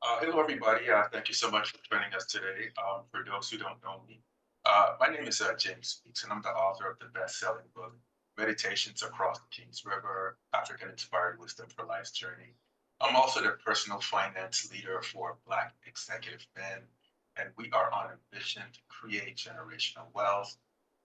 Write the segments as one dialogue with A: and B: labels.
A: Hello, everybody. Thank you so much for joining us today. For those who don't know me, my name is James Speaks, and I'm the author of the best-selling book, Meditations Across the King's River, African-Inspired Wisdom for Life's Journey. I'm also the personal finance leader for Black executive men, and we are on a mission to create generational wealth,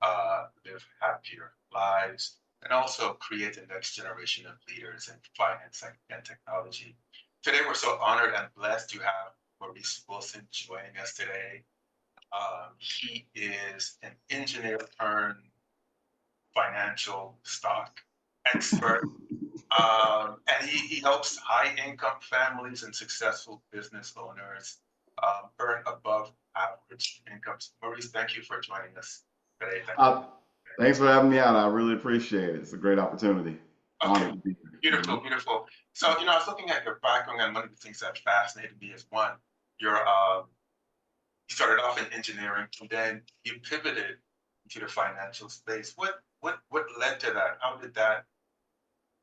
A: live happier lives, and also create the next generation of leaders in finance and technology. Today, we're so honored and blessed to have Maurice Wilson joining us today. He is an engineer turned financial stock expert, and he helps high income families and successful business owners earn above average incomes. Maurice, thank you for joining us today. Thank you.
B: Uh, Thanks for having me out. I really appreciate it. It's a great opportunity.
A: Okay,
B: Honored to be here.
A: beautiful, beautiful. So, I was looking at your background, and one of the things that fascinated me is one, your you started off in engineering and then you pivoted into the financial space. What led to that? How did that?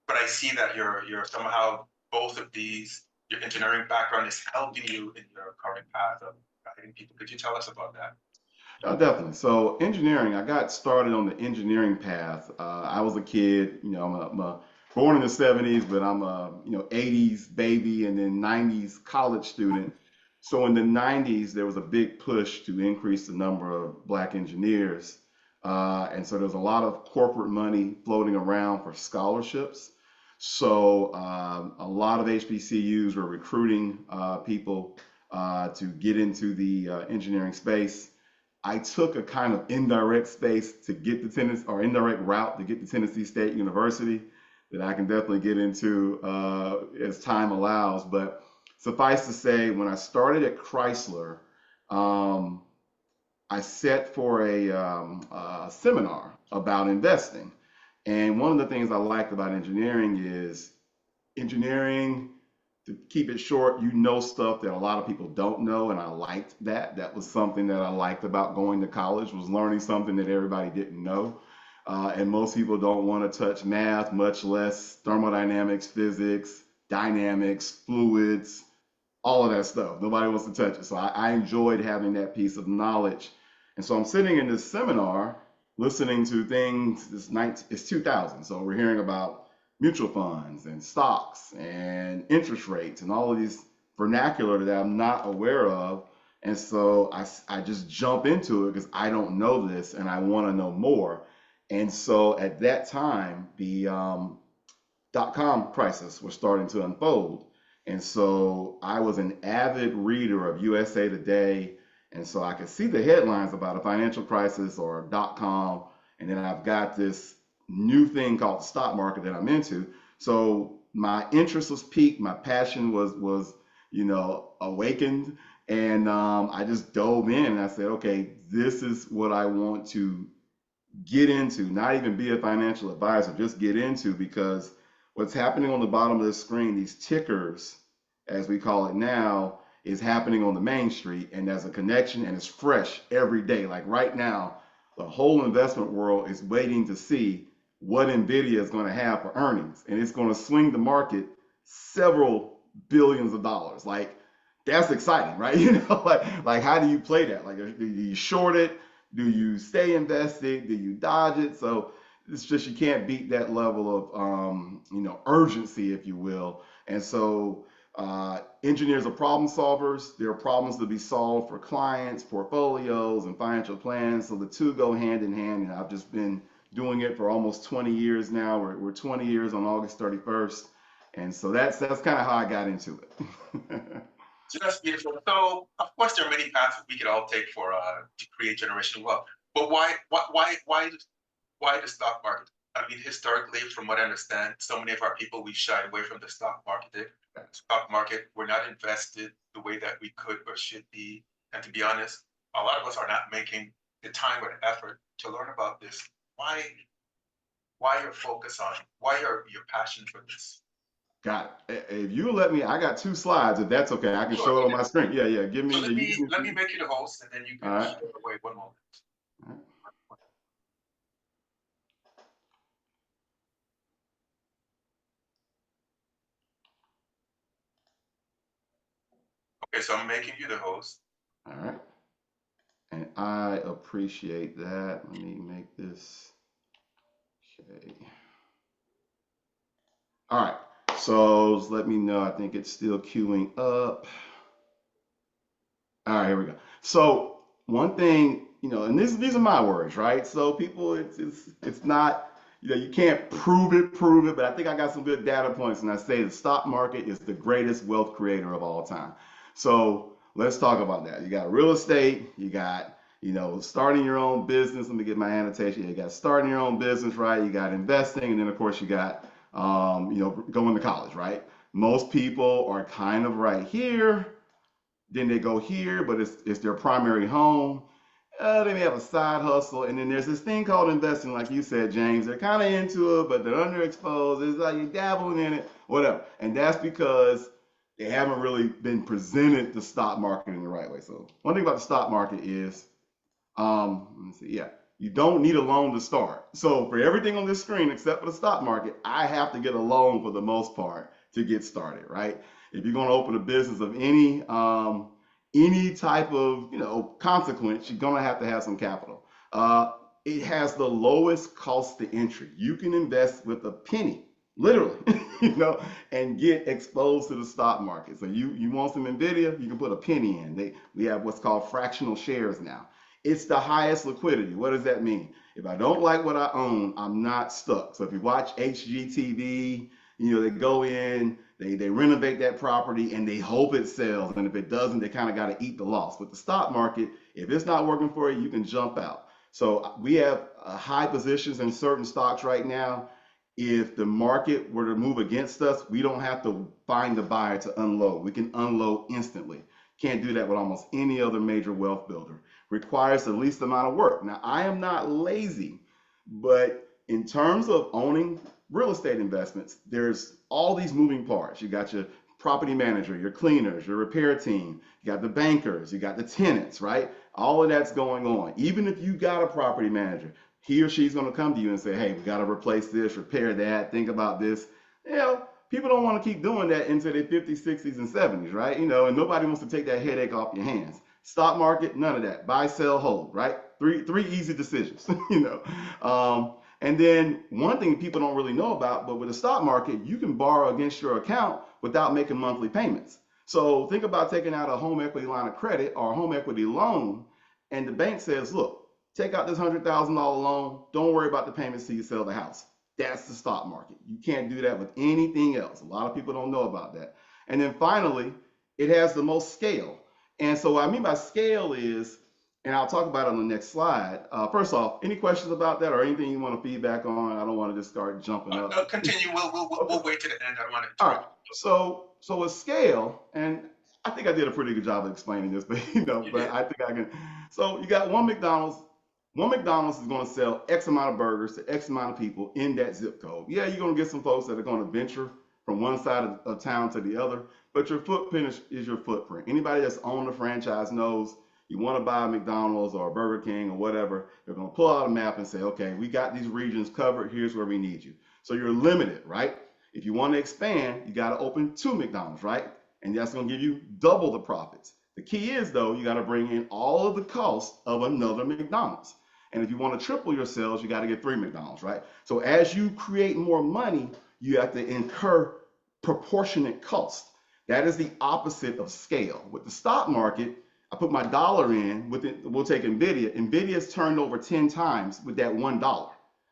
A: But I see that you're somehow both of these. Your engineering background is helping you in your current path of guiding people. Could you tell us about that?
B: Definitely. So engineering, I got started on the engineering path. I was a kid, born in the 70s, but I'm a, 80s baby and then 90s college student. So in the 90s, there was a big push to increase the number of black engineers. And so there's a lot of corporate money floating around for scholarships. So a lot of HBCUs were recruiting people to get into the engineering space. I took a kind of indirect space to get to Tennessee, or indirect route to get to Tennessee State University that I can definitely get into as time allows. But suffice to say, when I started at Chrysler, um, I sat for a seminar about investing. And one of the things I liked about engineering is engineering, to keep it short, you know stuff that a lot of people don't know, and I liked that. That was something that I liked about going to college, was learning something that everybody didn't know. And most people don't want to touch math, much less thermodynamics, physics, dynamics, fluids, all of that stuff. Nobody wants to touch it. So I enjoyed having that piece of knowledge. And so I'm sitting in this seminar listening to things. It's 2000. So we're hearing about mutual funds and stocks and interest rates and all of these vernacular that I'm not aware of. And so I just jump into it because I don't know this and I want to know more. And so at that time, the dot-com crisis was starting to unfold. And so I was an avid reader of USA Today. And so I could see the headlines about a financial crisis or dot-com. And then I've got this new thing called the stock market that I'm into. So my interest was piqued, my passion was awakened, and I just dove in and I said, okay, this is what I want to get into, not even be a financial advisor, just get into, because what's happening on the bottom of the screen, these tickers, as we call it now, is happening on the main street, and there's a connection and it's fresh every day. Like right now, the whole investment world is waiting to see what Nvidia is going to have for earnings, and it's going to swing the market several billions of dollars. Like that's exciting, right? Like how do you play that? Like do you short it? Do you stay invested? Do you dodge it? So it's just you can't beat that level of urgency, if you will. And so engineers are problem solvers. There are problems to be solved for clients, portfolios, and financial plans. So the two go hand in hand. And I've just been doing it for almost 20 years now. We're 20 years on August 31st. And so that's kind of how I got into it.
A: So that's beautiful. So of course there are many paths that we could all take for to create generational wealth. But why the stock market? I mean, historically, from what I understand, so many of our people we shied away from the stock market. Stock market, we're not invested the way that we could or should be. And to be honest, a lot of us are not making the time or the effort to learn about this. Why why your focus on why your passion for this?
B: Got it. If you let me, I got two slides. If that's okay, I can
A: Sure.
B: show it on my screen. Yeah, yeah. Give
A: So
B: me, yeah,
A: let
B: you
A: me
B: give me a
A: let me
B: few.
A: make you the host and then you
B: All
A: can
B: right.
A: share away one moment.
B: All right.
A: Okay, so I'm making you the host.
B: All right. And I appreciate that. Let me make this. Okay. All right. So just let me know. I think it's still queuing up. All right, here we go. So one thing, and these are my words, right? So people, it's not, you can't prove it, but I think I got some good data points, and I say the stock market is the greatest wealth creator of all time. So let's talk about that. You got real estate, you got, starting your own business. Let me get my annotation. You got starting your own business, right? You got investing, and then of course you got, going to college, right? Most people are kind of right here, then they go here, but it's their primary home. They may have a side hustle, and then there's this thing called investing, like you said, James. They're kind of into it, but they're underexposed. It's like you're dabbling in it, whatever. And that's because they haven't really been presented the stock market in the right way. So one thing about the stock market is, let me see, yeah, you don't need a loan to start. So for everything on this screen, except for the stock market, I have to get a loan for the most part to get started, right? If you're going to open a business of any type of consequence, you're going to have some capital. It has the lowest cost to entry. You can invest with a penny, literally, and get exposed to the stock market. So you want some Nvidia, you can put a penny in. We have what's called fractional shares now. It's the highest liquidity. What does that mean? If I don't like what I own, I'm not stuck. So if you watch HGTV, they go in, they renovate that property, and they hope it sells. And if it doesn't, they kind of got to eat the loss. With the stock market, if it's not working for you, you can jump out. So we have high positions in certain stocks right now. If the market were to move against us, we don't have to find the buyer to unload. We can unload instantly. Can't do that with almost any other major wealth builder. Requires the least amount of work. Now, I am not lazy, but in terms of owning real estate investments, there's all these moving parts. You got your property manager, your cleaners, your repair team, you got the bankers, you got the tenants, right? All of that's going on. Even if you got a property manager, he or she's going to come to you and say, hey, we got to replace this, repair that, think about this. People don't want to keep doing that into their 50s, 60s, and 70s, right? And nobody wants to take that headache off your hands. Stock market, none of that. Buy, sell, hold, right? Three easy decisions, And then one thing people don't really know about, but with the stock market, you can borrow against your account without making monthly payments. So think about taking out a home equity line of credit or a home equity loan, and the bank says, look, take out this $100,000 loan. Don't worry about the payments till you sell the house. That's the stock market. You can't do that with anything else. A lot of people don't know about that. And then finally, it has the most scale. And so what I mean by scale is, and I'll talk about it on the next slide. First off, any questions about that or anything you want to feedback on? I don't want to just start jumping
A: No,
B: up.
A: continue. We'll
B: Okay.
A: wait to the end. I don't want to
B: All
A: interrupt
B: right. So a scale, and I think I did a pretty good job of explaining this, but
A: you. You
B: but
A: did.
B: I think I can. So you got one McDonald's. One McDonald's is going to sell X amount of burgers to X amount of people in that zip code. Yeah, you're going to get some folks that are going to venture from one side of town to the other, but your footprint is your footprint. Anybody that's owned a franchise knows you want to buy a McDonald's or a Burger King or whatever, they're going to pull out a map and say, okay, we got these regions covered. Here's where we need you. So you're limited, right? If you want to expand, you got to open two McDonald's, right? And that's going to give you double the profits. The key is, though, you got to bring in all of the costs of another McDonald's. And if you want to triple your sales, you got to get three McDonald's, right? So as you create more money, you have to incur proportionate cost. That is the opposite of scale. With the stock market, I put my dollar in, we'll take Nvidia. Nvidia's turned over 10 times with that $1.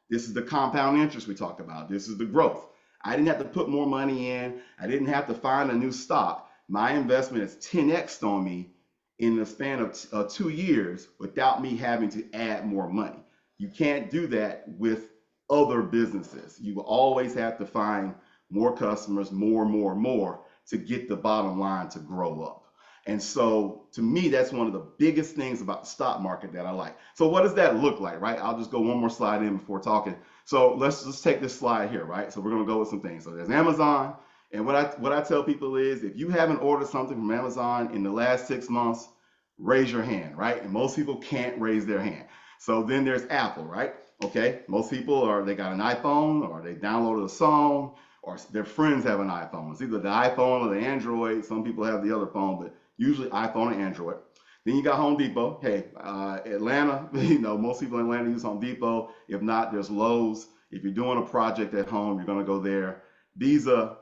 B: This is the compound interest we talked about. This is the growth. I didn't have to put more money in. I didn't have to find a new stock. My investment is 10x on me in the span of 2 years without me having to add more money. You can't do that with other businesses. You will always have to find more customers, more to get the bottom line to grow up. And so to me, that's one of the biggest things about the stock market that I like. So what does that look like, right? I'll just go one more slide in before talking. So let's take this slide here, right? So we're gonna go with some things. So there's Amazon. And what I tell people is if you haven't ordered something from Amazon in the last 6 months, raise your hand, right? And most people can't raise their hand. So then there's Apple, right? Okay, most people they got an iPhone or they downloaded a song or their friends have an iPhone. It's either the iPhone or the Android. Some people have the other phone, but usually iPhone and Android. Then you got Home Depot. Hey, Atlanta, most people in Atlanta use Home Depot. If not, there's Lowe's. If you're doing a project at home, you're going to go there. Visa,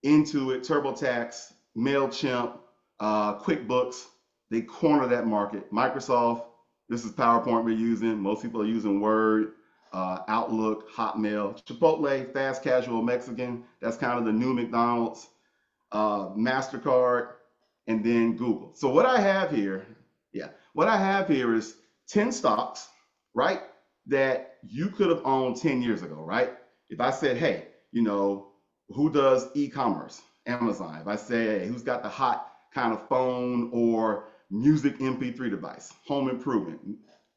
B: Intuit, TurboTax, MailChimp, QuickBooks, they corner that market. Microsoft, this is PowerPoint we're using. Most people are using Word, Outlook, Hotmail. Chipotle, fast casual Mexican, that's kind of the new McDonald's. MasterCard, and then Google. So what I have here, yeah, what I have here is 10 stocks, right, that you could have owned 10 years ago, right? If I said, hey, who does e-commerce? Amazon. If I say, hey, who's got the hot kind of phone or music MP3 device? Home improvement,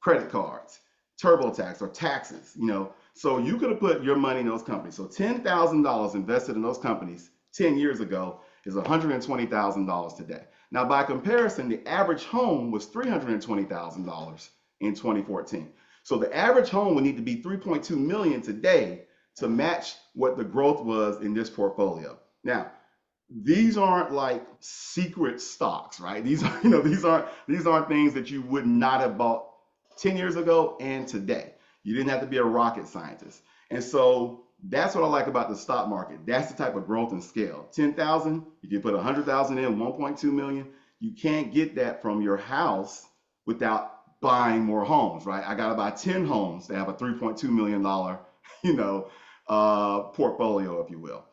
B: credit cards, TurboTax or taxes. So you could have put your money in those companies. So $10,000 invested in those companies 10 years ago is $120,000 today. Now, by comparison, the average home was $320,000 in 2014. So the average home would need to be 3.2 million today to match what the growth was in this portfolio. Now, these aren't like secret stocks, right? These are, these aren't things that you would not have bought 10 years ago and today. You didn't have to be a rocket scientist. And so that's what I like about the stock market. That's the type of growth and scale. 10,000, if you put 100,000 in, 1.2 million, you can't get that from your house without buying more homes, right? I got to buy 10 homes to have a $3.2 million, portfolio, if you will.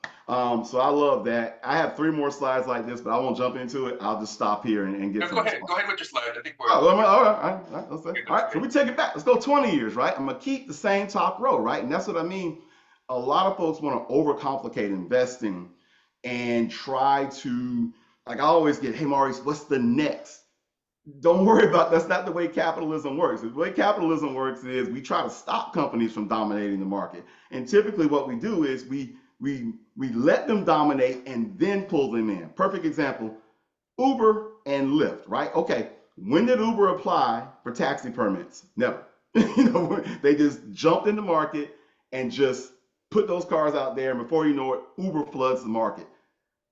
B: So I love that. I have three more slides like this, but I won't jump into it. I'll just stop here and get
A: No,
B: some
A: go
B: response.
A: ahead with your slide. I think we're
B: Oh, all right. Let's say.
A: okay,
B: All
A: that's
B: right, so
A: great.
B: we take it back. Let's go 20 years, right? I'm gonna keep the same top row, right? And that's what I mean. A lot of folks want to overcomplicate investing and try to, like I always get, hey Maurice, what's the next? Don't worry about that's not the way capitalism works. The way capitalism works is we try to stop companies from dominating the market. And typically what we do is we let them dominate and then pull them in. Perfect example, Uber and Lyft, right? Okay, when did Uber apply for taxi permits? Never. They just jumped in the market and just put those cars out there, and before you know it, Uber floods the market.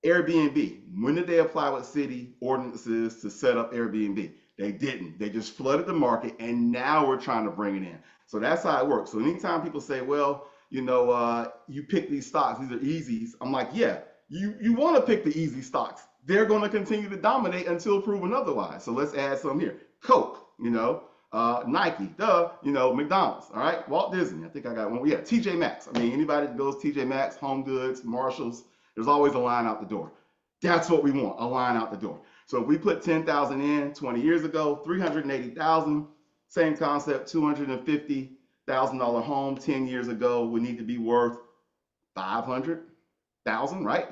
B: Airbnb, when did they apply with city ordinances to set up Airbnb? They didn't. They just flooded the market, and now we're trying to bring it in. So that's how it works. So anytime people say, well, you pick these stocks, these are easies. I'm like, yeah, you want to pick the easy stocks. They're going to continue to dominate until proven otherwise. So let's add some here. Coke, Nike, McDonald's, all right? Walt Disney, I think I got one. Yeah, TJ Maxx. I mean, anybody that goes TJ Maxx, Home Goods, Marshalls, there's always a line out the door. That's what we want, a line out the door. So if we put 10,000 in 20 years ago, 380,000, same concept, $250,000 home 10 years ago would need to be worth 500,000, right?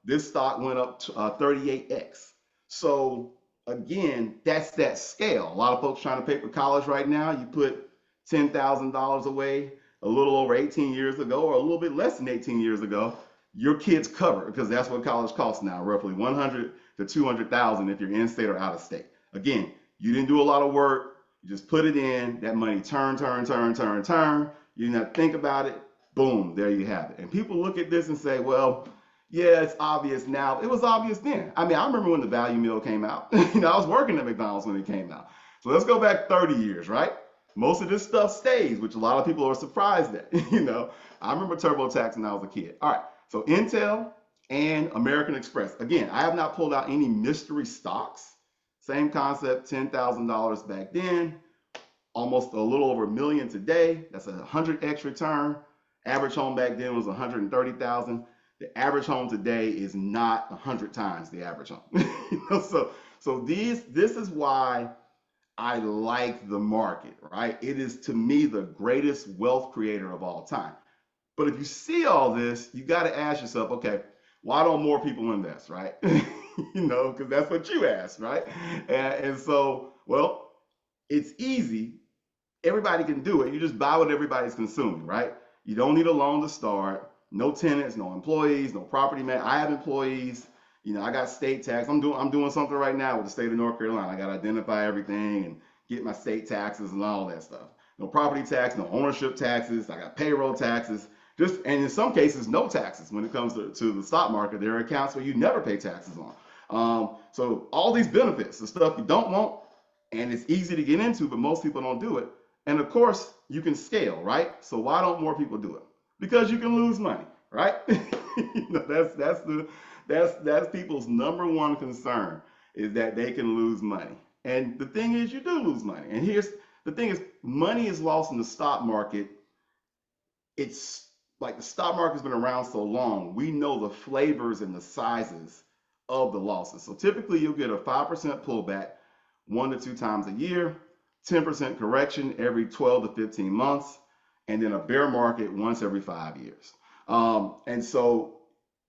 B: This stock went up to 38x. So again, that's that scale. A lot of folks trying to pay for college right now. You put $10,000 away a little over 18 years ago, or a little bit less than 18 years ago. Your kid's covered because that's what college costs now, roughly 100 to 200,000 if you're in state or out of state. Again, you didn't do a lot of work. You just put it in. That money turn. You didn't have to think about it. Boom, there you have it. And people look at this and say, well, yeah, it's obvious now. It was obvious then. I mean, I remember when the value meal came out. I was working at McDonald's when it came out. So let's go back 30 years, right? Most of this stuff stays, which a lot of people are surprised at. I remember TurboTax when I was a kid. All right, so Intel and American Express. Again, I have not pulled out any mystery stocks. Same concept, $10,000 back then, almost a little over a million today. That's a 100x return. Average home back then was 130,000. The average home today is not 100 times the average home. So this is why I like the market, right? It is to me the greatest wealth creator of all time. But if you see all this, you got to ask yourself, okay, why don't more people invest, right? Because that's what you asked, right? And so, well, it's easy. Everybody can do it. You just buy what everybody's consuming, right? You don't need a loan to start. No tenants, no employees, no property man. I have employees. I got state tax. I'm doing something right now with the state of North Carolina. I got to identify everything and get my state taxes and all that stuff. No property tax, no ownership taxes. I got payroll taxes. And in some cases, no taxes when it comes to the stock market. There are accounts where you never pay taxes on. So all these benefits, the stuff you don't want, and it's easy to get into, but most people don't do it. And of course, you can scale, right? So why don't more people do it? Because you can lose money, right? That's people's number one concern is that they can lose money. And the thing is, you do lose money. And here's the thing: is money is lost in the stock market. It's like the stock market's been around so long, we know the flavors and the sizes of the losses. So typically, you'll get a 5% pullback 1 to 2 times a year, 10% correction every 12 to 15 months, and then a bear market once every 5 years. And so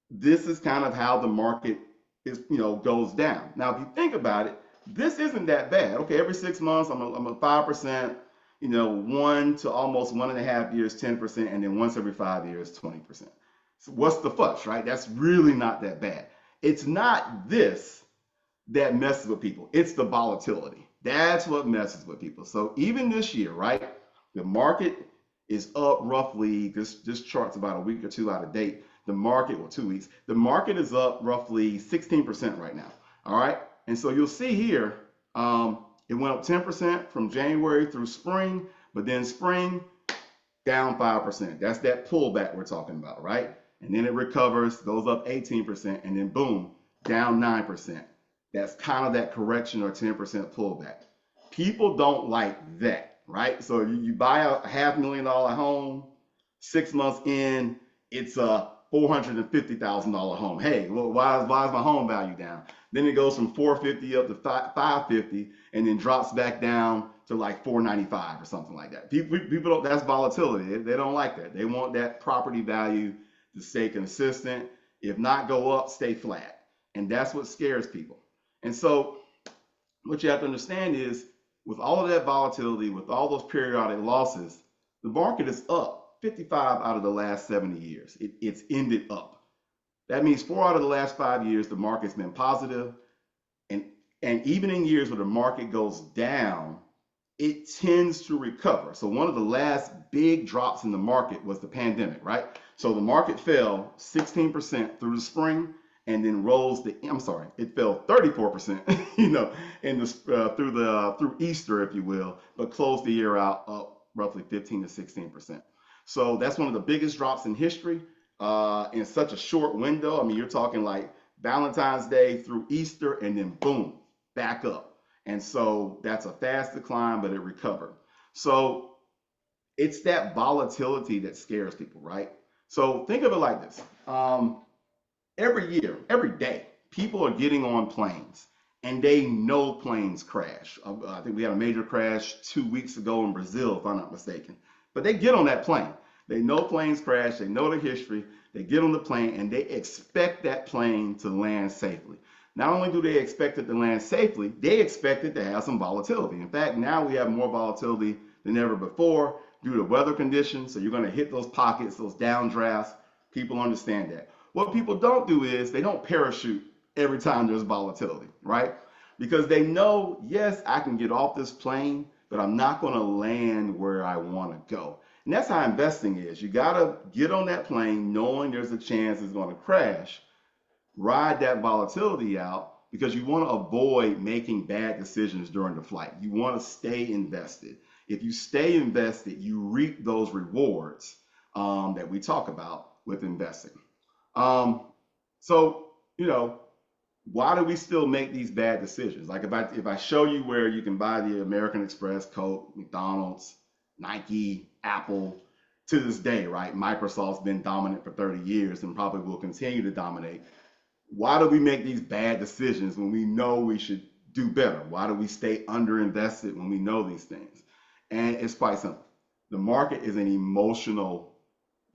B: this is kind of how the market is, goes down. Now, if you think about it, this isn't that bad. Okay, every 6 months, I'm a 5%, 1 to almost 1.5 years, 10%, and then once every 5 years, 20%. So what's the fuss, right? That's really not that bad. It's not this that messes with people. It's the volatility. That's what messes with people. So even this year, right? The market is up roughly, this chart's about a week or two out of date. The market, well, 2 weeks, the market is up roughly 16% right now. All right. And so you'll see here, it went up 10% from January through spring, but then spring down 5%. That's that pullback we're talking about, right? And then it recovers, goes up 18%, and then boom, down 9%. That's kind of that correction or 10% pullback. People don't like that, right? So you buy a $500,000 home, 6 months in, it's a $450,000 home. Hey, well, why is my home value down? Then it goes from 450 up to 550, and then drops back down to like 495 or something like that. People don't, that's volatility. They don't like that. They want that property value to stay consistent. If not go up, stay flat. And that's what scares people. And so what you have to understand is with all of that volatility, with all those periodic losses, the market is up 55 out of the last 70 years. It's ended up. That means 4 out of the last 5 years, the market's been positive. And, and even in years where the market goes down, it tends to recover. So one of the last big drops in the market was the pandemic, right? So the market fell 16% through the spring and then rose I'm sorry, it fell 34%, in through Easter, if you will, but closed the year out up roughly 15 to 16%. So that's one of the biggest drops in history in such a short window. I mean, you're talking like Valentine's Day through Easter and then boom, back up. And so that's a fast decline, but it recovered. So it's that volatility that scares people, right? So think of it like this. Every year, every day, people are getting on planes and they know planes crash. I think we had a major crash 2 weeks ago in Brazil, if I'm not mistaken. But they get on that plane. They know planes crash. They know the history. They get on the plane and they expect that plane to land safely. Not only do they expect it to land safely, they expect it to have some volatility. In fact, now we have more volatility than ever before due to weather conditions. So you're going to hit those pockets, those downdrafts. People understand that. What people don't do is they don't parachute every time there's volatility, right? Because they know, yes, I can get off this plane, but I'm not going to land where I want to go. And that's how investing is. You got to get on that plane knowing there's a chance it's going to crash, ride that volatility out because you want to avoid making bad decisions during the flight. You want to stay invested. If you stay invested, you reap those rewards that we talk about with investing. Um, so, why do we still make these bad decisions? Like if I show you where you can buy the American Express, Coke, McDonald's, Nike, Apple, to this day, right? Microsoft's been dominant for 30 years and probably will continue to dominate. Why do we make these bad decisions when we know we should do better? Why do we stay underinvested when we know these things? And it's quite simple. The market is an emotional,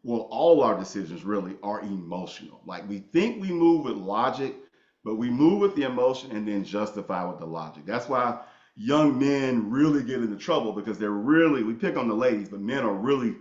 B: well, all our decisions really are emotional. Like we think we move with logic, but we move with the emotion and then justify with the logic. That's why young men really get into trouble because we pick on the ladies, but men are really,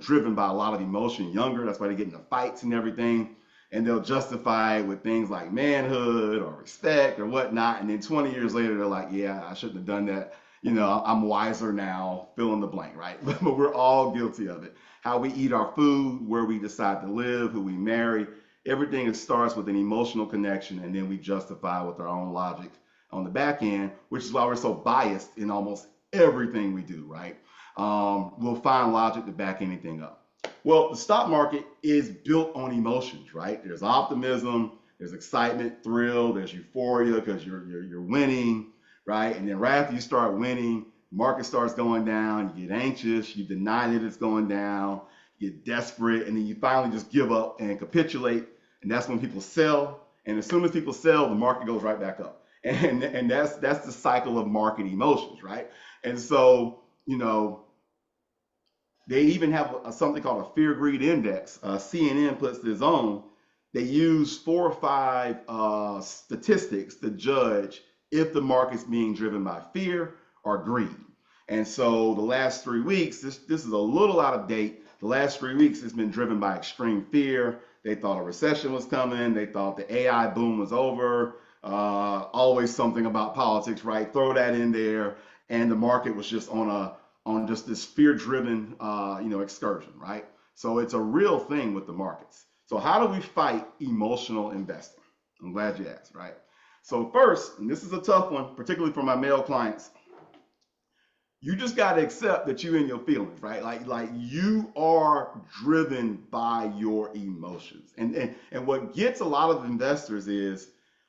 B: driven by a lot of emotion younger. That's why they get into fights and everything. And they'll justify it with things like manhood or respect or whatnot. And then 20 years later, they're like, yeah, I shouldn't have done that. I'm wiser now, fill in the blank, right? But we're all guilty of it. How we eat our food, where we decide to live, who we marry, Everything starts with an emotional connection, and then we justify with our own logic on the back end, which is why we're so biased in almost everything we do, right? We'll find logic to back anything up. Well, the stock market is built on emotions, right? There's optimism, there's excitement, thrill, there's euphoria because you're winning, right? And then right after you start winning, market starts going down, you get anxious, you deny that it's going down, you get desperate, and then you finally just give up and capitulate, and that's when people sell. And as soon as people sell, the market goes right back up. And that's the cycle of market emotions, right? And so, they even have something called a fear greed index. CNN puts this on. They use 4 or 5 statistics to judge if the market's being driven by fear or greed. And so the last 3 weeks, this is a little out of date. The last 3 weeks it's been driven by extreme fear. They thought a recession was coming. They thought the AI boom was over. Always something about politics, right? Throw that in there, and the market was just on just this fear-driven, excursion, right? So it's a real thing with the markets. So how do we fight emotional investing? I'm glad you asked, right? So first, and this is a tough one, particularly for my male clients, you just got to accept that you're in your feelings, right? Like you are driven by your emotions. And what gets a lot of investors is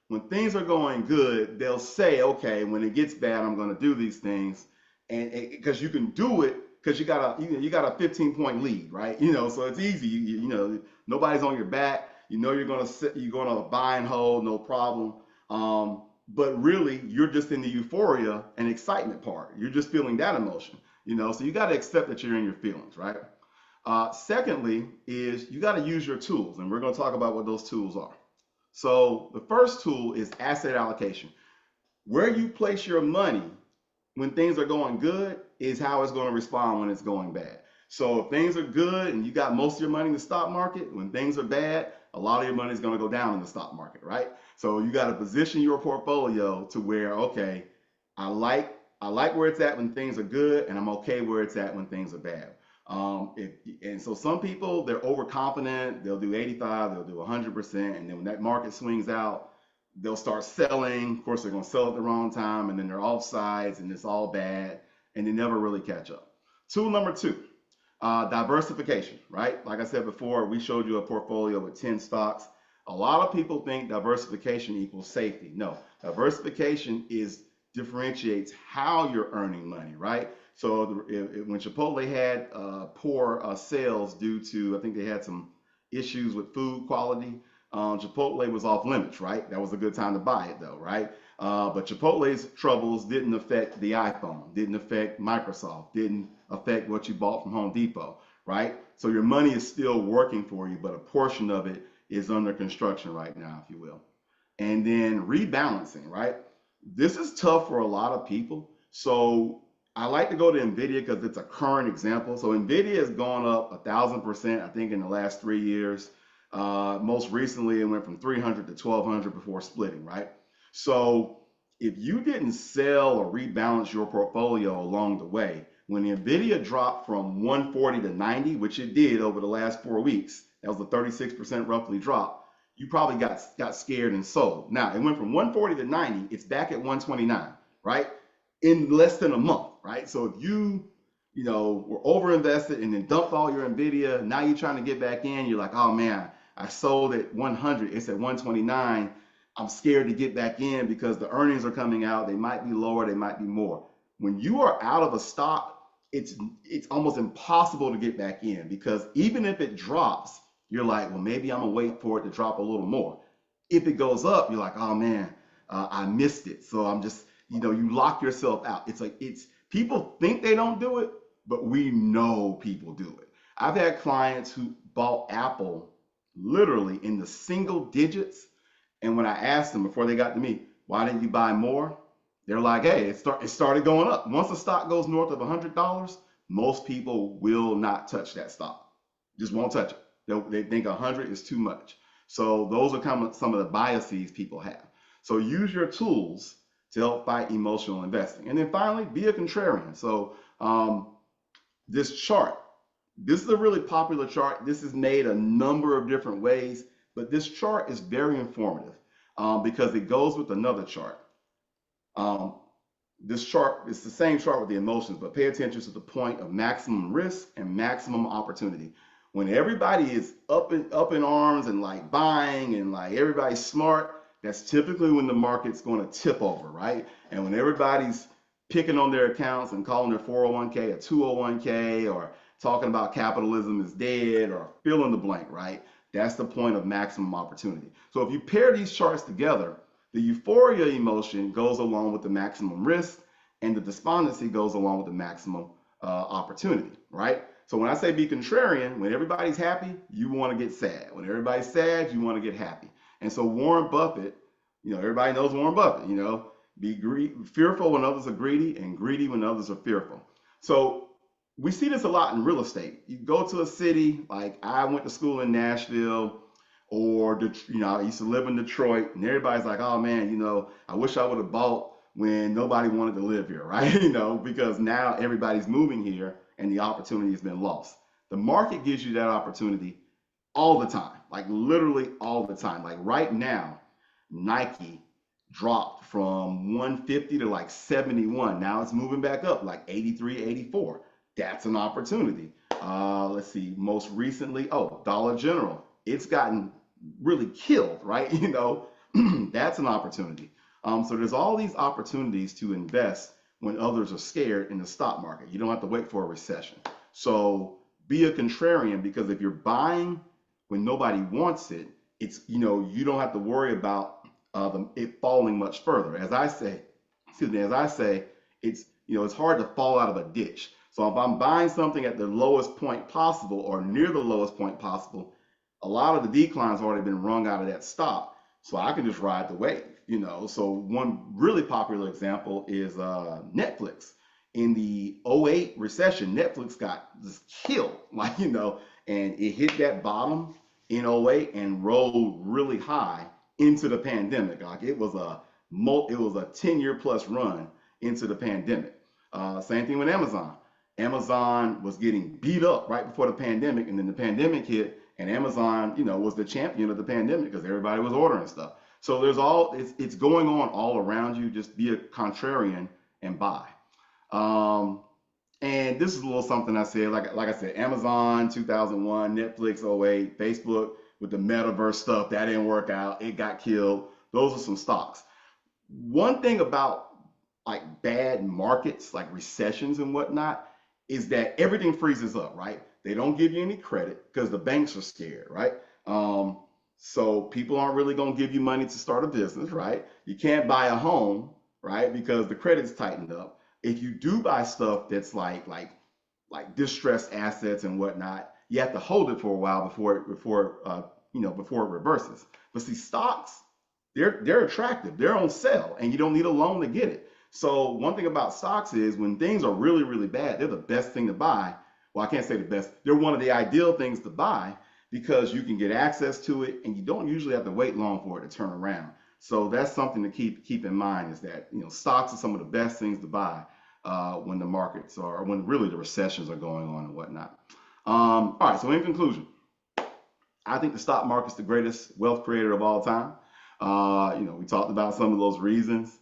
B: when things are going good, they'll say, okay, when it gets bad, I'm going to do these things. And because you can do it because you got a 15-point lead, right? So it's easy. Nobody's on your back. You're gonna buy and hold, no problem. But really, you're just in the euphoria and excitement part. You're just feeling that emotion. So you got to accept that you're in your feelings, right? Secondly, is you got to use your tools, and we're going to talk about what those tools are. So the first tool is asset allocation. Where you place your money when things are going good is how it's going to respond when it's going bad. So if things are good and you got most of your money in the stock market, when things are bad, a lot of your money is going to go down in the stock market, right? So you got to position your portfolio to where, okay, I like where it's at when things are good, and I'm okay where it's at when things are bad. And so some people, they're overconfident. They'll do 85, they'll do 100%, and then when that market swings out, they'll start selling. Of course, they're going to sell at the wrong time, and then they're off sides, and it's all bad, and they never really catch up. Tool number 2, diversification, right? Like I said before, we showed you a portfolio with 10 stocks. A lot of people think diversification equals safety. No, diversification differentiates how you're earning money, right? So when Chipotle had poor sales due to, I think they had some issues with food quality, Chipotle was off limits, right? That was a good time to buy it though, right? But Chipotle's troubles didn't affect the iPhone, didn't affect Microsoft, didn't affect what you bought from Home Depot, right? So your money is still working for you, but a portion of it is under construction right now, if you will. And then rebalancing, right? This is tough for a lot of people. So I like to go to NVIDIA because it's a current example. So NVIDIA has gone up 1,000%, I think, in the last 3 years. Most recently, it went from 300 to 1,200 before splitting, right? So if you didn't sell or rebalance your portfolio along the way, when NVIDIA dropped from 140 to 90, which it did over the last 4 weeks, that was a 36% roughly drop, you probably got scared and sold. Now, it went from 140 to 90, it's back at 129, right? In less than a month, right? So if were overinvested and then dumped all your NVIDIA, now you're trying to get back in, you're like, oh man, I sold at 100, it's at 129. I'm scared to get back in because the earnings are coming out. They might be lower, they might be more. When you are out of a stock, it's almost impossible to get back in because even if it drops, you're like, well, maybe I'm gonna wait for it to drop a little more. If it goes up, you're like, oh man, I missed it. So I'm just, you lock yourself out. It's people think they don't do it, but we know people do it. I've had clients who bought Apple literally in the single digits. And when I asked them before they got to me, why didn't you buy more? They're like, hey, it started going up. Once the stock goes north of $100, most people will not touch that stock. Just won't touch it. They think 100 is too much. So those are kind of some of the biases people have. So use your tools to help fight emotional investing. And then finally, be a contrarian. So this chart, this is a really popular chart. This is made a number of different ways. But this chart is very informative because it goes with another chart. Um, this chart is the same chart with the emotions, but pay attention to the point of maximum risk and maximum opportunity. When everybody is up in arms and like buying and like everybody's smart, that's typically when the market's going to tip over, right? And when everybody's picking on their accounts and calling their 401k a 201k or talking about capitalism is dead or fill in the blank, right? That's the point of maximum opportunity. So if you pair these charts together, the euphoria emotion goes along with the maximum risk, and the despondency goes along with the maximum opportunity, right? So when I say be contrarian, when everybody's happy, you want to get sad. When everybody's sad, you want to get happy. And so Warren Buffett, everybody knows Warren Buffett, fearful when others are greedy and greedy when others are fearful. So we see this a lot in real estate. You go to a city, like I went to school in Nashville, or I used to live in Detroit, and everybody's like, "Oh man, I wish I would have bought when nobody wanted to live here," right? Because now everybody's moving here, and the opportunity has been lost. The market gives you that opportunity all the time, like literally all the time. Like right now, Nike dropped from 150 to like 71. Now it's moving back up like 83, 84. That's an opportunity. Let's see, most recently, Dollar General. It's gotten really killed, right? That's an opportunity. So there's all these opportunities to invest when others are scared in the stock market. You don't have to wait for a recession. So be a contrarian, because if you're buying when nobody wants it, it's you don't have to worry about it falling much further. As I say, it's hard to fall out of a ditch. So if I'm buying something at the lowest point possible or near the lowest point possible, a lot of the decline's already been wrung out of that stock, so I can just ride the wave. So one really popular example is Netflix. In the '08 recession, Netflix got just killed, and it hit that bottom in '08 and rolled really high into the pandemic. Like it was a 10-year plus run into the pandemic. Same thing with Amazon. Amazon was getting beat up right before the pandemic, and then the pandemic hit, and Amazon, was the champion of the pandemic because everybody was ordering stuff. So it's going on all around you. Just be a contrarian and buy. Um, and this is a little something I said, like I said, Amazon 2001, Netflix '08, Facebook with the metaverse stuff that didn't work out. It got killed. Those are some stocks. One thing about like bad markets, like recessions and whatnot, is that everything freezes up, right? They don't give you any credit because the banks are scared, right? Um, so people aren't really going to give you money to start a business, right? You can't buy a home, right? Because the credit's tightened up. If you do buy stuff that's like distressed assets and whatnot, you have to hold it for a while before it reverses. But see, stocks, they're attractive. They're on sale, and you don't need a loan to get it. So one thing about stocks is when things are really, really bad, they're the best thing to buy. Well, I can't say the best. They're one of the ideal things to buy because you can get access to it, and you don't usually have to wait long for it to turn around. So that's something to keep in mind, is that stocks are some of the best things to buy when the markets are, when really the recessions are going on and whatnot. All right. So in conclusion, I think the stock market's the greatest wealth creator of all time. We talked about some of those reasons.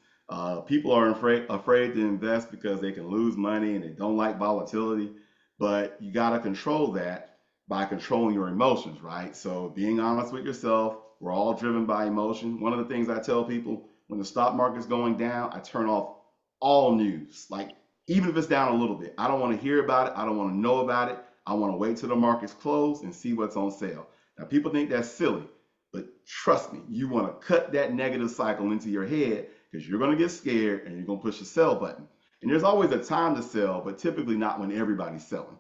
B: People are afraid to invest because they can lose money and they don't like volatility. But you got to control that by controlling your emotions, right? So being honest with yourself, we're all driven by emotion. One of the things I tell people, when the stock market's going down, I turn off all news. Like, even if it's down a little bit, I don't want to hear about it. I don't want to know about it. I want to wait till the market's closed and see what's on sale. Now, people think that's silly, but trust me, you want to cut that negative cycle into your head, because you're going to get scared and you're going to push the sell button. And there's always a time to sell, but typically not when everybody's selling.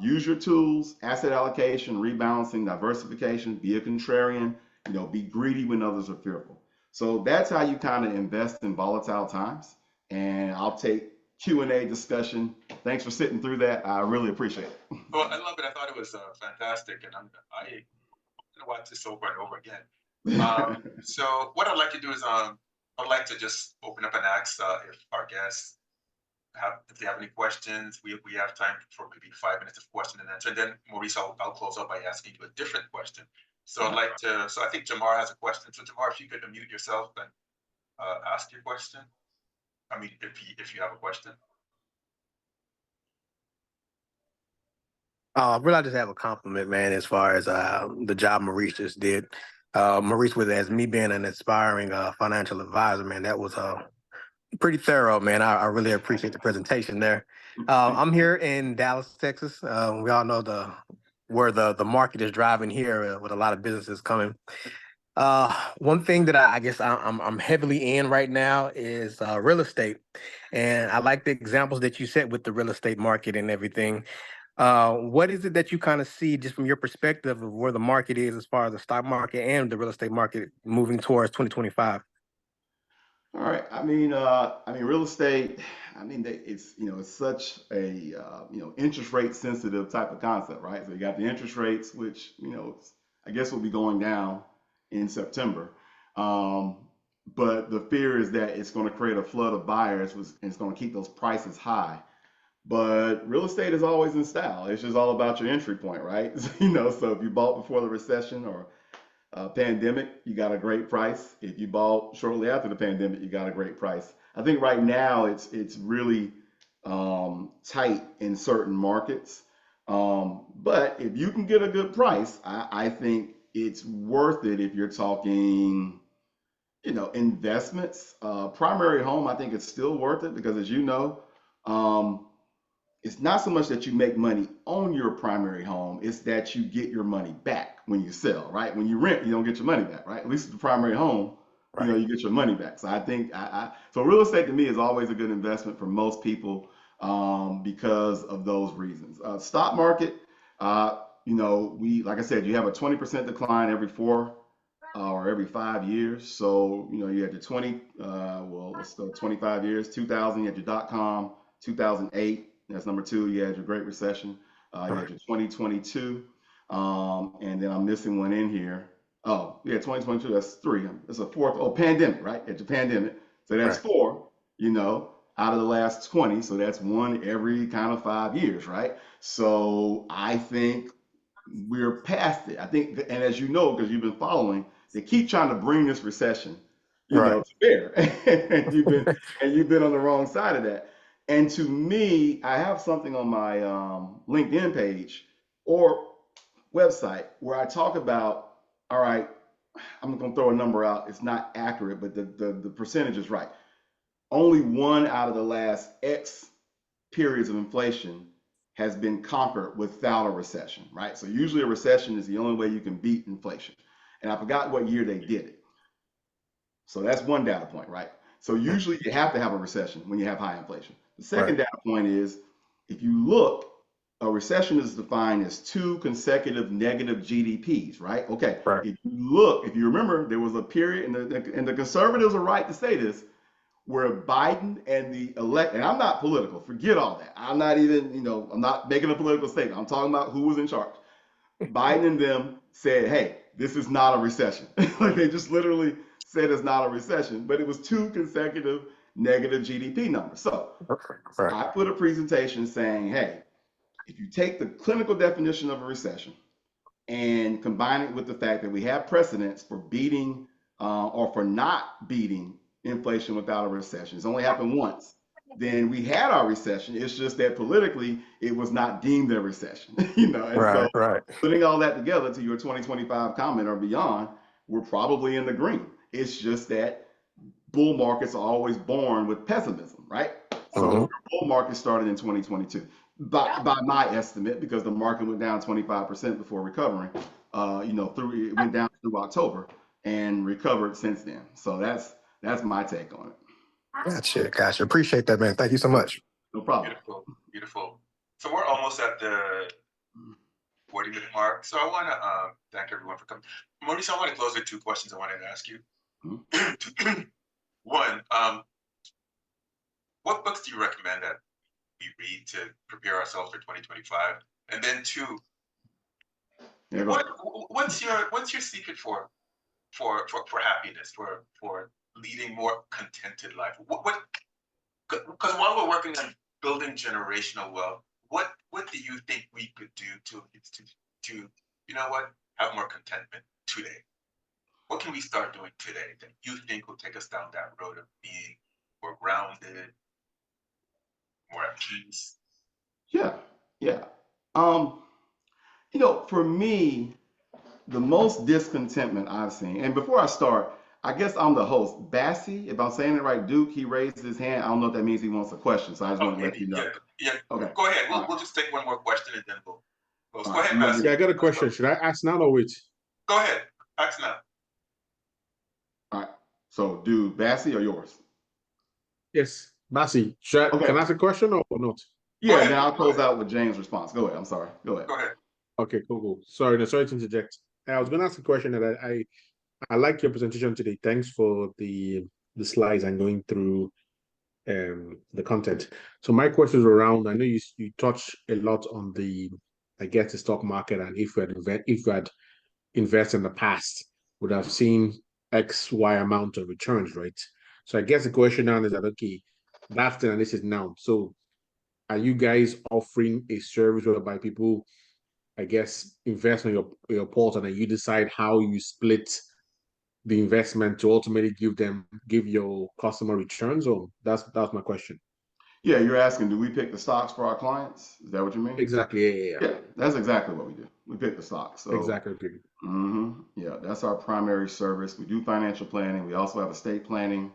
B: Use your tools: asset allocation, rebalancing, diversification, be a contrarian, be greedy when others are fearful. So that's how you kind of invest in volatile times. And I'll take Q&A discussion. Thanks for sitting through that. I really appreciate it.
A: Well, I love it. I thought it was fantastic, and I watch this over and over again. So what I'd like to do is I'd like to just open up and ask if our guests if they have any questions. We have time for maybe 5 minutes of question and answer. And then Maurice, I'll close up by asking you a different question. So I'd like to, so I think Jamar has a question. So Jamar, if you could unmute yourself and ask your question. I mean, if you have a question.
C: Really, I just have a compliment, man, as far as the job Maurice just did. Maurice, with as me being an aspiring financial advisor, man, that was pretty thorough, man. I really appreciate the presentation there. I'm here in Dallas, Texas. We all know where the market is driving here with a lot of businesses coming. One thing that I guess I'm heavily in right now is real estate, and I like the examples that you set with the real estate market and everything. What is it that you kind of see just from your perspective of where the market is as far as the stock market and the real estate market moving towards 2025?
B: All right. Real estate. It's it's such a interest rate sensitive type of concept, right? So you got the interest rates, which I guess will be going down in September. Um, but the fear is that it's going to create a flood of buyers, and it's going to keep those prices high. But real estate is always in style. It's just all about your entry point, right? So if you bought before the recession or pandemic, you got a great price. If you bought shortly after the pandemic, you got a great price. I think right now it's really tight in certain markets. But if you can get a good price, I think it's worth it if you're talking, investments. Primary home, I think it's still worth it because as you know, um, it's not so much that you make money on your primary home, it's that you get your money back when you sell, right? When you rent, you don't get your money back, right? At least with the primary home,
C: Right.
B: you get your money back. So I think so real estate to me is always a good investment for most people because of those reasons. Stock market, we like I said, you have a 20% decline every 4 or every 5 years. So, you had your let's go 25 years, 2000, you had your dot-com, 2008, that's number two, you had your Great Recession, you
C: Right.
B: had your 2022, and then I'm missing one in here. Oh, yeah, 2022, that's three. That's a fourth. Oh, pandemic, right? It's a pandemic. So that's
C: Right.
B: four, out of the last 20. So that's one every kind of 5 years, right? So I think we're past it. I think, and as you know, because you've been following, they keep trying to bring this recession,
C: Right.
B: to bear, and you've been on the wrong side of that. And to me, I have something on my LinkedIn page or website where I talk about, all right, I'm going to throw a number out. It's not accurate, but the percentage is right. Only one out of the last X periods of inflation has been conquered without a recession, right? So usually a recession is the only way you can beat inflation. And I forgot what year they did it. So that's one data point, right? So usually you have to have a recession when you have high inflation. The second
C: Right.
B: data point is if you look, a recession is defined as two consecutive negative GDPs, right? Okay,
C: Right.
B: if you remember, there was a period, and the conservatives are right to say this, where Biden and and I'm not political, forget all that. I'm not even, I'm not making a political statement. I'm talking about who was in charge. Biden and them said, hey, this is not a recession. Like they just literally said it's not a recession, but it was two consecutive negative GDP numbers. So
C: Right.
B: I put a presentation saying, hey, if you take the clinical definition of a recession and combine it with the fact that we have precedents for beating or for not beating inflation without a recession. It's only happened once. Then we had our recession. It's just that politically it was not deemed a recession, And so
C: Right. Right.
B: putting all that together to your 2025 comment or beyond, we're probably in the green. It's just that bull markets are always born with pessimism, right? So
C: Hmm.
B: your bull market started in 2022 by my estimate, because the market went down 25% before recovering. Through it went down through October and recovered since then. So that's my take on it.
C: Gotcha. Gotcha. Appreciate that, man. Thank you so much.
B: No problem.
A: Beautiful, beautiful. So we're almost at the 40-minute mark. So I want to thank everyone for coming. Maurice, I want to close with two questions I wanted to ask you. One, what books do you recommend that we read to prepare ourselves for 2025? And then two,
B: Yeah, go
A: what
B: ahead.
A: what's your secret for happiness, for leading more contented life? What because while we're working on building generational wealth, what do you think we could do to have more contentment? today? What can we start doing today that you think will take us down that road of being more grounded, more at peace?
B: Yeah, yeah. Um, for me, the most discontentment I've seen, and before I start, I guess I'm the host. Bassie, if I'm saying it right, Duke, he raised his hand. I don't know if that means he wants a question, so I just want to
A: Okay,
B: let you know.
A: yeah, yeah.
B: Okay.
A: Go ahead.
B: All
A: We'll
B: right.
A: we'll just take one more question and then we'll close.
B: All
A: Go
B: right.
A: ahead,
B: You want
A: Master.
B: me
D: Yeah, I got a
A: Let's go.
D: question. Should I ask now or wait?
A: Go ahead. Ask now.
B: All right. So, do Bassie or yours?
D: Yes. Basi, can
B: Okay.
D: I ask a question or not?
A: Go
B: Yeah, and then
A: ahead.
B: I'll
A: Go
B: close
A: ahead.
B: out with James' response. Go ahead. I'm sorry. Go ahead.
A: Go ahead.
D: Okay, cool, cool. Sorry, no, sorry to interject. I was going to ask a question that I like your presentation today. Thanks for the slides and going through the content. So my question is around. I know you touch a lot on I guess the stock market, and if we had invested in the past, would have seen X Y amount of returns, right? So I guess the question now is that okay, that's then and this is now. So are you guys offering a service whereby people, I guess, invest on your portal and then you decide how you split the investment to ultimately give your customer returns? Or that's my question.
B: Yeah, you're asking, do we pick the stocks for our clients? Is that what you mean?
D: Exactly. Yeah.
B: Yeah, that's exactly what we do. We pick the stocks. So,
D: Exactly. Okay.
B: yeah, that's our primary service. We do financial planning. We also have estate planning.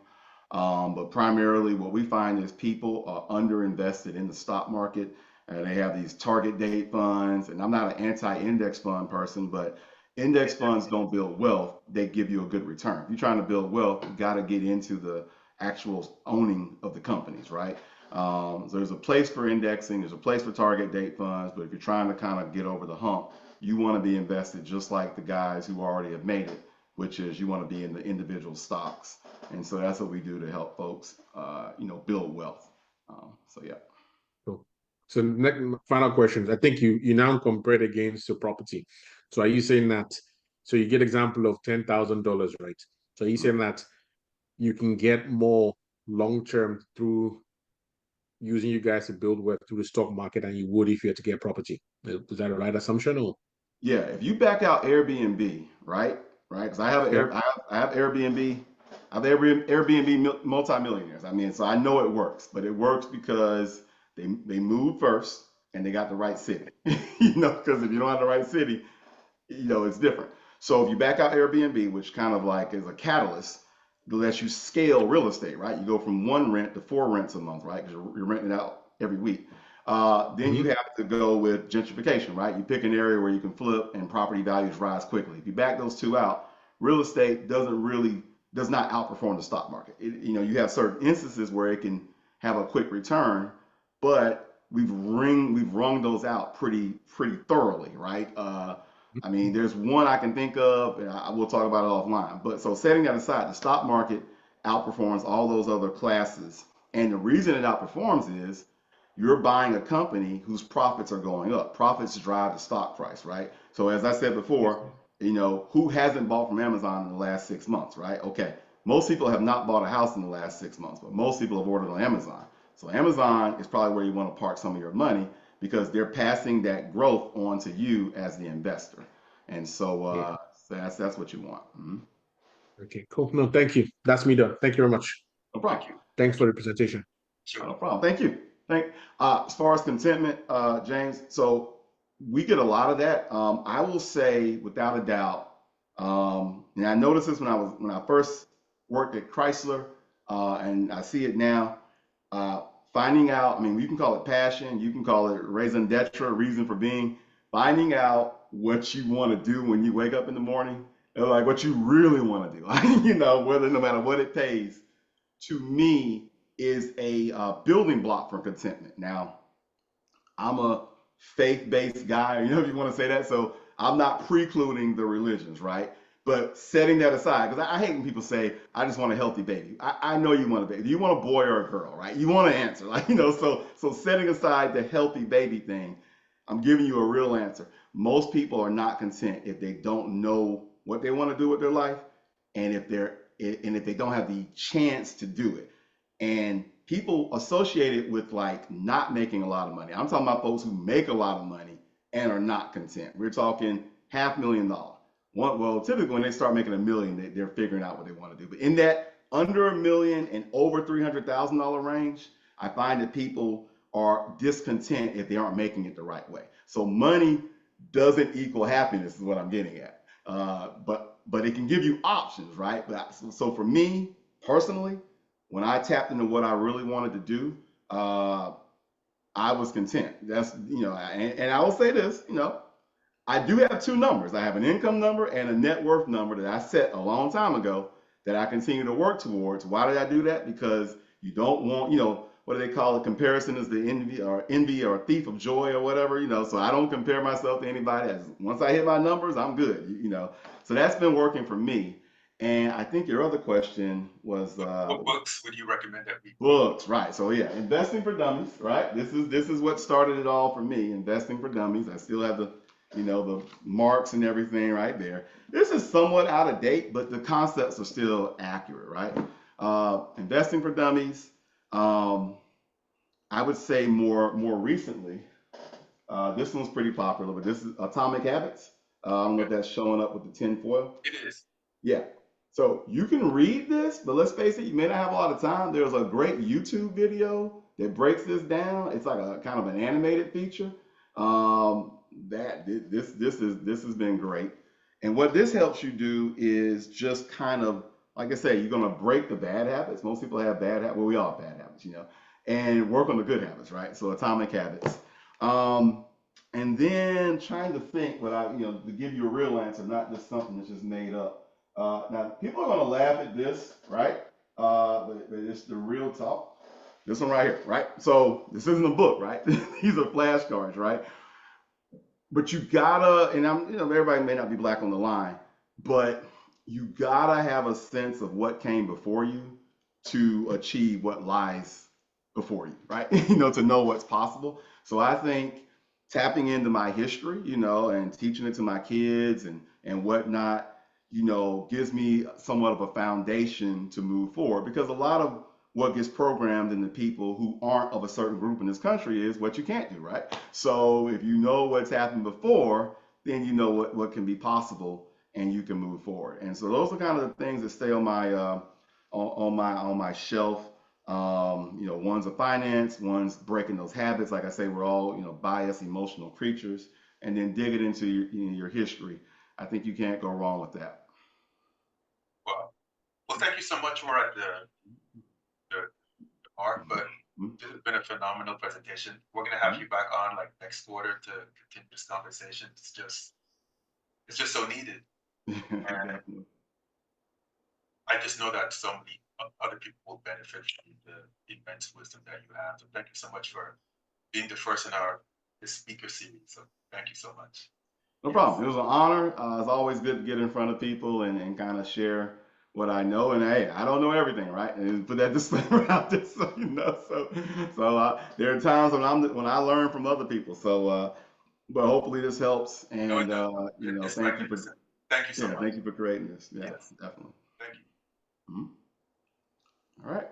B: But primarily, what we find is people are underinvested in the stock market, and they have these target date funds. And I'm not an anti-index fund person, but index funds don't build wealth; they give you a good return. If you're trying to build wealth, you got to get into the actual owning of the companies, right? So there's a place for indexing, there's a place for target date funds, but if you're trying to kind of get over the hump, you want to be invested just like the guys who already have made it, which is you want to be in the individual stocks. And so that's what we do to help folks, build wealth. So yeah.
D: Cool. So next, final questions. I think you now compare it against your property. So are you saying that? So you get example of $10,000, right? So are you saying that you can get more long term through using you guys to build wealth through the stock market than you would if you had to get property? Is that a right assumption or?
B: Yeah, if you back out Airbnb, right? Right? Because
D: Yeah.
B: I have Airbnb. I have Airbnb multimillionaires. I mean, so I know it works, but it works because they moved first and they got the right city. Because if you don't have the right city, it's different. So if you back out Airbnb, which kind of like is a catalyst that lets you scale real estate, right? You go from one rent to four rents a month, right? Because you're renting it out every week. Then you
D: Mhm.
B: have to go with gentrification, right? You pick an area where you can flip and property values rise quickly. If you back those two out, real estate does not outperform the stock market. You have certain instances where it can have a quick return, but we've wrung those out pretty thoroughly, right? I mean, there's one I can think of, and I will talk about it offline. But so setting that aside, the stock market outperforms all those other classes. And the reason it outperforms is you're buying a company whose profits are going up. Profits drive the stock price, right? So as I said before, who hasn't bought from Amazon in the last 6 months, right? Okay. Most people have not bought a house in the last 6 months, but most people have ordered on Amazon. So Amazon is probably where you want to park some of your money because they're passing that growth on to you as the investor. And so,
D: Yeah.
B: so that's what you want.
D: Okay, cool. No, thank you. That's me done. Thank you very much.
B: No
A: Thank
B: problem.
A: you.
D: Thanks
A: Thank
D: for
A: you.
D: the presentation.
A: Sure.
B: No problem. Thank you. As far as contentment, James, so we get a lot of that. I will say without a doubt, and I noticed this when I first worked at Chrysler, and I see it now. Uh, Finding out, I mean, you can call it passion, you can call it raison d'etre, reason for being. Finding out what you want to do when you wake up in the morning, and like what you really want to do, whether no matter what it pays, to me is a building block for contentment. Now, I'm a faith-based guy, if you want to say that. So I'm not precluding the religions, right? But setting that aside, because I hate when people say, I just want a healthy baby. I know you want a baby. You want a boy or a girl, right? You want an answer. So setting aside the healthy baby thing, I'm giving you a real answer. Most people are not content if they don't know what they want to do with their life and if they don't have the chance to do it. And people associate it with like not making a lot of money. I'm talking about folks who make a lot of money and are not content. We're talking $500,000. typically when they start making $1 million, they're figuring out what they want to do. But in that under $1 million and over $300,000 range, I find that people are discontent if they aren't making it the right way. So money doesn't equal happiness, is what I'm getting at. But it can give you options, right? So for me personally, when I tapped into what I really wanted to do, I was content. That's, and I will say this, I do have two numbers. I have an income number and a net worth number that I set a long time ago that I continue to work towards. Why did I do that? Because you don't want, what do they call it? Comparison is the envy or thief of joy or whatever, so I don't compare myself to anybody. Once I hit my numbers, I'm good, So that's been working for me. And I think your other question was
A: what books would you recommend that we
B: books, right? So yeah, Investing for Dummies, right? This is what started it all for me. Investing for Dummies. I still have the marks and everything right there. This is somewhat out of date, but the concepts are still accurate, right? Investing for Dummies. I would say more recently. This one's pretty popular, but this is Atomic Habits. I don't know if that's showing up with the tin foil.
A: It is.
B: Yeah. So you can read this, but let's face it, you may not have a lot of time. There's a great YouTube video that breaks this down. It's like a kind of an animated feature. This has been great. And what this helps you do is just kind of, like I say, you're gonna break the bad habits. Most people have bad habits. Well, we all have bad habits, and work on the good habits, right? So Atomic Habits. And then trying to think what to give you a real answer, not just something that's just made up. Now, people are going to laugh at this, right? But it's the real talk. This one right here, right? So this isn't a book, right? These are flashcards, right? But you gotta, and everybody may not be black on the line, but you gotta have a sense of what came before you to achieve what lies before you, right? To know what's possible. So I think tapping into my history, and teaching it to my kids and whatnot, gives me somewhat of a foundation to move forward, because a lot of what gets programmed into people who aren't of a certain group in this country is what you can't do, right? So if you know what's happened before, then you know what can be possible and you can move forward. And so those are kind of the things that stay on my shelf. One's a finance, one's breaking those habits. Like I say, we're all, biased, emotional creatures, and then dig it into your history. I think you can't go wrong with that.
A: Well, thank you so much. We're at the mark, but this has been a phenomenal presentation. We're gonna have you back on like next quarter to continue this conversation. It's just so needed. And I just know that so many other people will benefit from the immense wisdom that you have. So thank you so much for being the first in this speaker series. So thank you so much.
B: No problem. It was an honor. It's always good to get in front of people and kind of share what I know. And hey, I don't know everything, right? And put that disclaimer out there, so you know. So there are times when I learn from other people. So, but hopefully this helps. And thank you so
A: much.
B: Thank you for creating this. Yeah,
A: yes,
B: definitely.
A: Thank you.
B: All right.